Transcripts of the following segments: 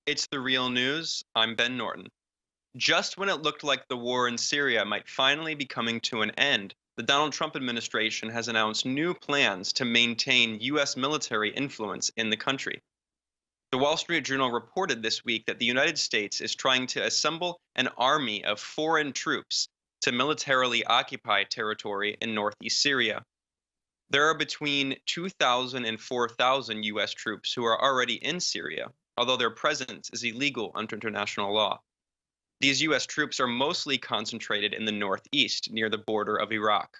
It's the real news. I'm Ben Norton. Just when it looked like the war in Syria might finally be coming to an end, the Donald Trump administration has announced new plans to maintain U.S. military influence in the country. The Wall Street Journal reported this week that the United States is trying to assemble an army of foreign troops to militarily occupy territory in northeast Syria. There are between 2,000 and 4,000 U.S. troops who are already in Syria, although their presence is illegal under international law. These U.S. troops are mostly concentrated in the northeast, near the border of Iraq.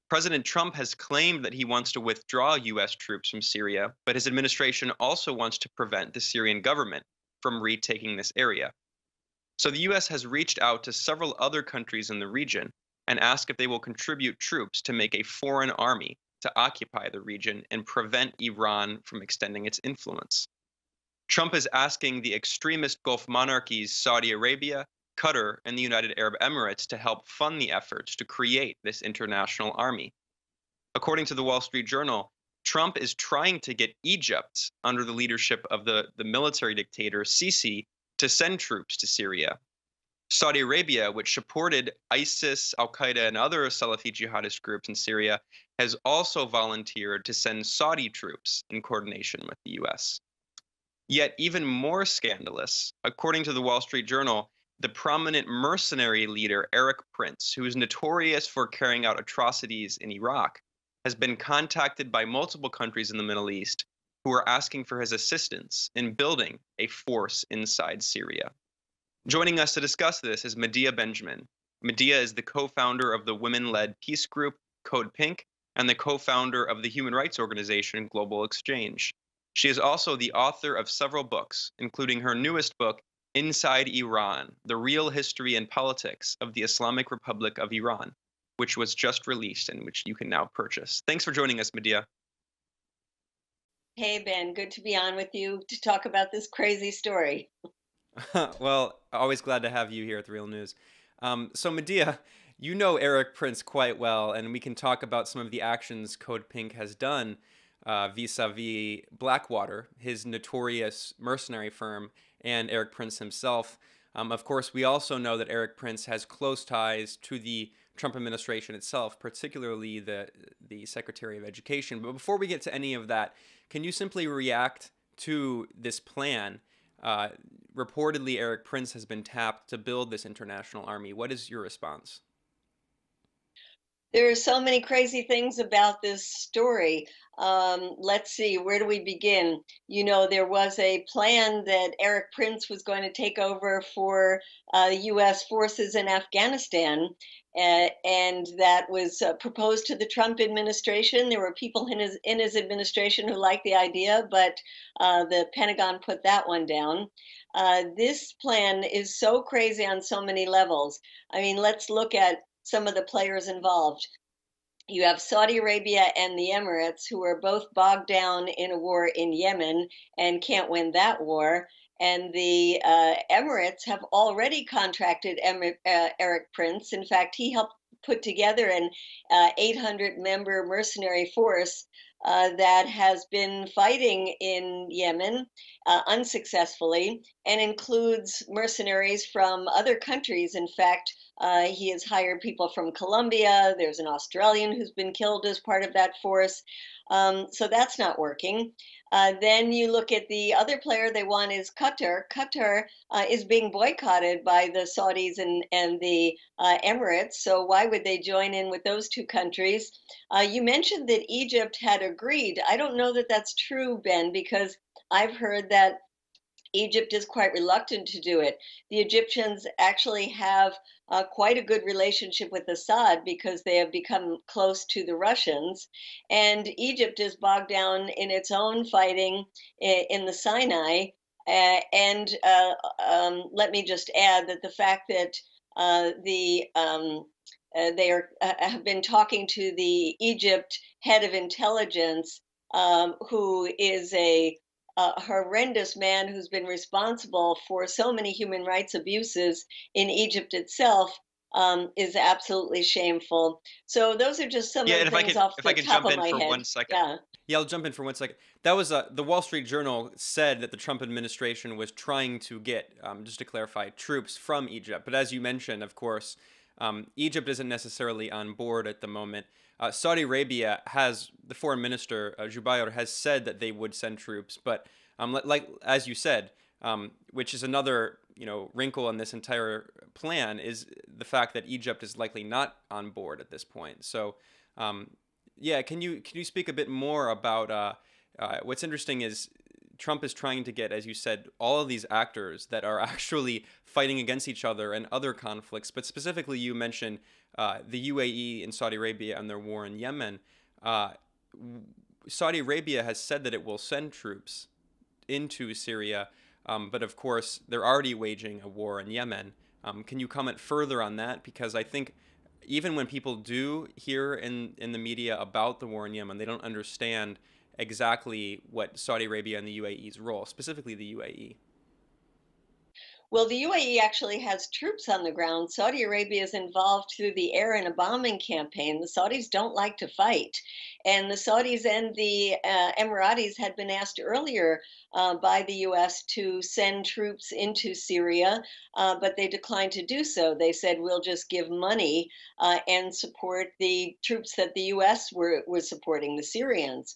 President Trump has claimed that he wants to withdraw U.S. troops from Syria, but his administration also wants to prevent the Syrian government from retaking this area. So the U.S. has reached out to several other countries in the region and asked if they will contribute troops to make a foreign army to occupy the region and prevent Iran from extending its influence. Trump is asking the extremist Gulf monarchies Saudi Arabia, Qatar, and the United Arab Emirates to help fund the efforts to create this international army. According to the Wall Street Journal, Trump is trying to get Egypt, under the leadership of the military dictator Sisi, to send troops to Syria. Saudi Arabia, which supported ISIS, Al-Qaeda, and other Salafi jihadist groups in Syria, has also volunteered to send Saudi troops in coordination with the U.S. Yet even more scandalous, according to the Wall Street Journal, the prominent mercenary leader Erik Prince, who is notorious for carrying out atrocities in Iraq, has been contacted by multiple countries in the Middle East who are asking for his assistance in building a force inside Syria. Joining us to discuss this is Medea Benjamin. Medea is the co-founder of the women-led peace group Code Pink and the co-founder of the human rights organization Global Exchange. She is also the author of several books, including her newest book, Inside Iran, The Real History and Politics of the Islamic Republic of Iran, which was just released and which you can now purchase. Thanks for joining us, Medea. Hey, Ben, good to be on with you to talk about this crazy story. Well, always glad to have you here at The Real News. So, Medea, you know Erik Prince quite well, and we can talk about some of the actions Code Pink has done vis-a-vis Blackwater, his notorious mercenary firm, and Erik Prince himself. Of course, we also know that Erik Prince has close ties to the Trump administration itself, particularly the Secretary of Education. But before we get to any of that, can you simply react to this plan? Reportedly, Erik Prince has been tapped to build this international army. What is your response? There are so many crazy things about this story. Let's see, where do we begin? You know, there was a plan that Erik Prince was going to take over for U.S. forces in Afghanistan, and that was proposed to the Trump administration. There were people in his administration who liked the idea, but the Pentagon put that one down. This plan is so crazy on so many levels. I mean, let's look at some of the players involved. You have Saudi Arabia and the Emirates, who are both bogged down in a war in Yemen and can't win that war. And the Emirates have already contracted Erik Prince. In fact, he helped put together an 800-member mercenary force that has been fighting in Yemen unsuccessfully and includes mercenaries from other countries. In fact, he has hired people from Colombia. There's an Australian who's been killed as part of that force. So that's not working. Then you look at the other player they want is Qatar. Qatar is being boycotted by the Saudis and the Emirates. So why would they join in with those two countries? You mentioned that Egypt had agreed. I don't know that that's true, Ben, because I've heard that Egypt is quite reluctant to do it. The Egyptians actually have quite a good relationship with Assad because they have become close to the Russians. And Egypt is bogged down in its own fighting in the Sinai. Let me just add that the fact that have been talking to the Egypt head of intelligence, who is a horrendous man who's been responsible for so many human rights abuses in Egypt itself. is absolutely shameful. So those are just some Yeah, of and the if I things could off if I the could top jump of in my for head. 1 second. Yeah. Yeah, I'll jump in for 1 second. That was the Wall Street Journal said that the Trump administration was trying to get, just to clarify, troops from Egypt. But as you mentioned, of course, Egypt isn't necessarily on board at the moment. Saudi Arabia has, the foreign minister, Jubair, has said that they would send troops. But like as you said, which is another wrinkle in this entire plan, is the fact that Egypt is likely not on board at this point. So yeah, can you speak a bit more about what's interesting is Trump is trying to get, as you said, all of these actors that are actually fighting against each other and other conflicts, but specifically you mentioned the UAE and Saudi Arabia and their war in Yemen. Uh, Saudi Arabia has said that it will send troops into Syria, but of course they're already waging a war in Yemen. Can you comment further on that? Because I think even when people do hear in the media about the war in Yemen, they don't understand exactly what Saudi Arabia and the UAE's role, specifically the UAE. Well, the UAE actually has troops on the ground. Saudi Arabia is involved through the air in a bombing campaign. The Saudis don't like to fight. And the Saudis and the Emiratis had been asked earlier by the US to send troops into Syria, but they declined to do so. They said, we'll just give money and support the troops that the US was supporting, the Syrians.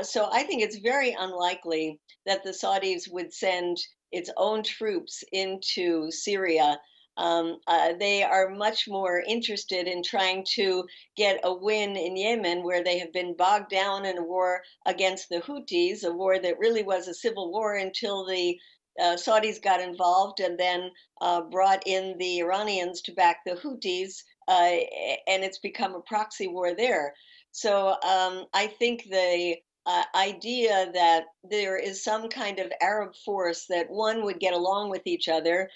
So I think it's very unlikely that the Saudis would send its own troops into Syria. They are much more interested in trying to get a win in Yemen, where they have been bogged down in a war against the Houthis, a war that really was a civil war until the Saudis got involved and then brought in the Iranians to back the Houthis, and it's become a proxy war there. So I think the idea that there is some kind of Arab force that one would get along with each other,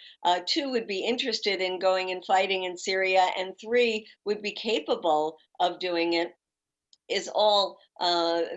two would be interested in going and fighting in Syria, and three would be capable of doing it is all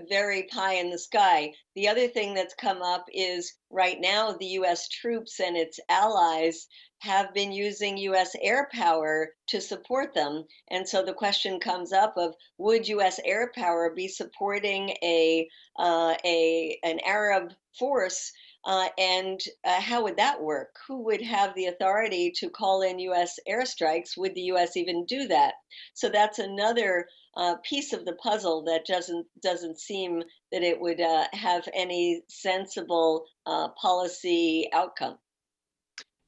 very pie in the sky. The other thing that's come up is right now the US troops and its allies have been using US air power to support them. And so the question comes up of, would US air power be supporting an Arab force, and how would that work? Who would have the authority to call in US airstrikes? Would the US even do that? So that's another piece of the puzzle that doesn't seem that it would have any sensible policy outcome.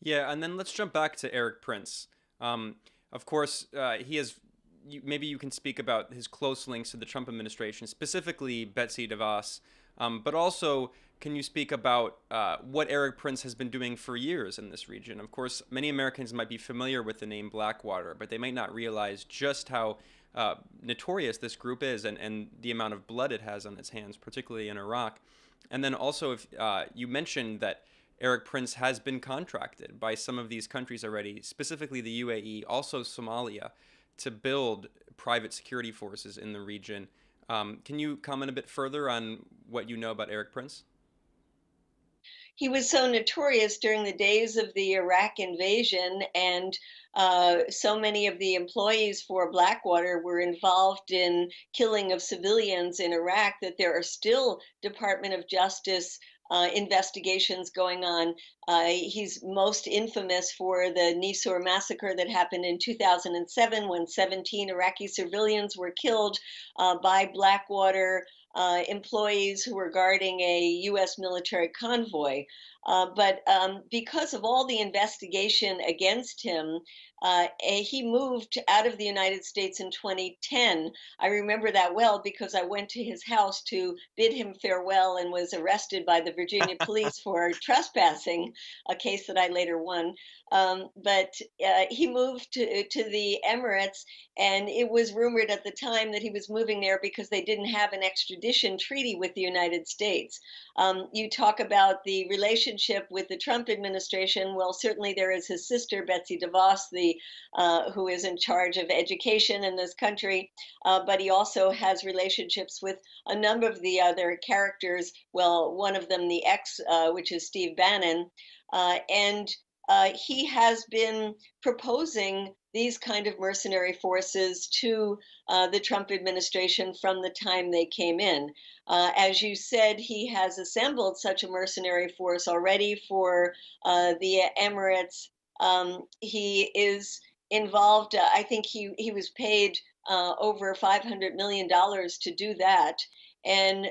Yeah, and then let's jump back to Erik Prince. Of course, he has. Maybe you can speak about his close links to the Trump administration, specifically Betsy DeVos, but also can you speak about what Erik Prince has been doing for years in this region? Of course, many Americans might be familiar with the name Blackwater, but they might not realize just how notorious this group is and the amount of blood it has on its hands, particularly in Iraq. And then also, if you mentioned that Erik Prince has been contracted by some of these countries already, specifically the UAE, also Somalia, to build private security forces in the region. Can you comment a bit further on what you know about Erik Prince? He was so notorious during the days of the Iraq invasion, and so many of the employees for Blackwater were involved in killing of civilians in Iraq that there are still Department of Justice investigations going on. He's most infamous for the Nisour massacre that happened in 2007 when 17 Iraqi civilians were killed by Blackwater employees who were guarding a U.S. military convoy. But because of all the investigation against him, he moved out of the United States in 2010. I remember that well because I went to his house to bid him farewell and was arrested by the Virginia police for trespassing, a case that I later won. But he moved to the Emirates, and it was rumored at the time that he was moving there because they didn't have an extradition treaty with the United States. You talk about the relationship with the Trump administration. Well, certainly there is his sister, Betsy DeVos, who is in charge of education in this country. But he also has relationships with a number of the other characters. Well, one of them, the ex, which is Steve Bannon. And he has been proposing these kind of mercenary forces to the Trump administration from the time they came in. As you said, he has assembled such a mercenary force already for the Emirates. He is involved. I think he was paid over $500 million to do that, and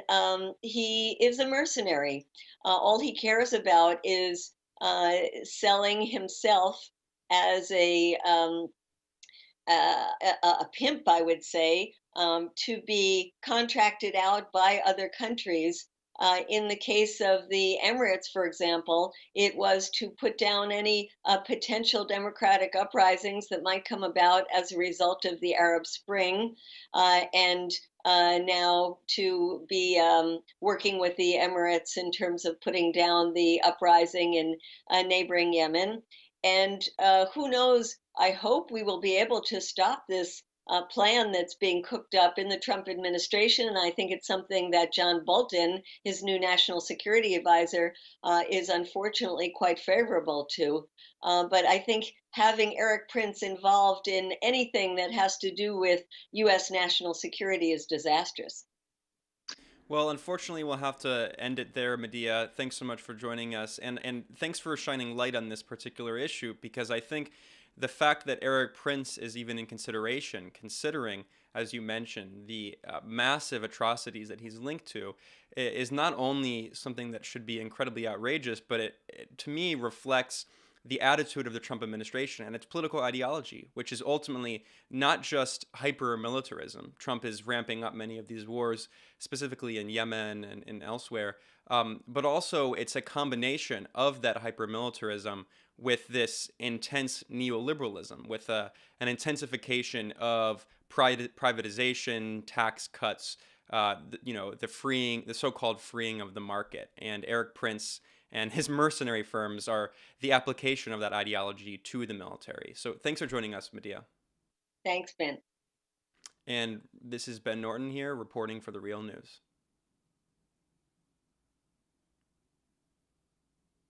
he is a mercenary. All he cares about is selling himself as a pimp, I would say, to be contracted out by other countries. In the case of the Emirates, for example, it was to put down any potential democratic uprisings that might come about as a result of the Arab Spring, and now to be working with the Emirates in terms of putting down the uprising in neighboring Yemen. And who knows, I hope we will be able to stop this plan that's being cooked up in the Trump administration. And I think it's something that John Bolton, his new national security advisor, is unfortunately quite favorable to. But I think having Erik Prince involved in anything that has to do with U.S. national security is disastrous. Well, unfortunately, we'll have to end it there, Medea. Thanks so much for joining us, and thanks for shining light on this particular issue, because I think the fact that Erik Prince is even in consideration, considering, as you mentioned, the massive atrocities that he's linked to, is not only something that should be incredibly outrageous, but it to me reflects the attitude of the Trump administration and its political ideology, which is ultimately not just hyper-militarism. Trump is ramping up many of these wars, specifically in Yemen and elsewhere, but also it's a combination of that hyper-militarism with this intense neoliberalism, with an intensification of privatization, tax cuts, the so-called freeing of the market. And Erik Prince and his mercenary firms are the application of that ideology to the military. So thanks for joining us, Medea. Thanks, Ben. And this is Ben Norton here, reporting for The Real News.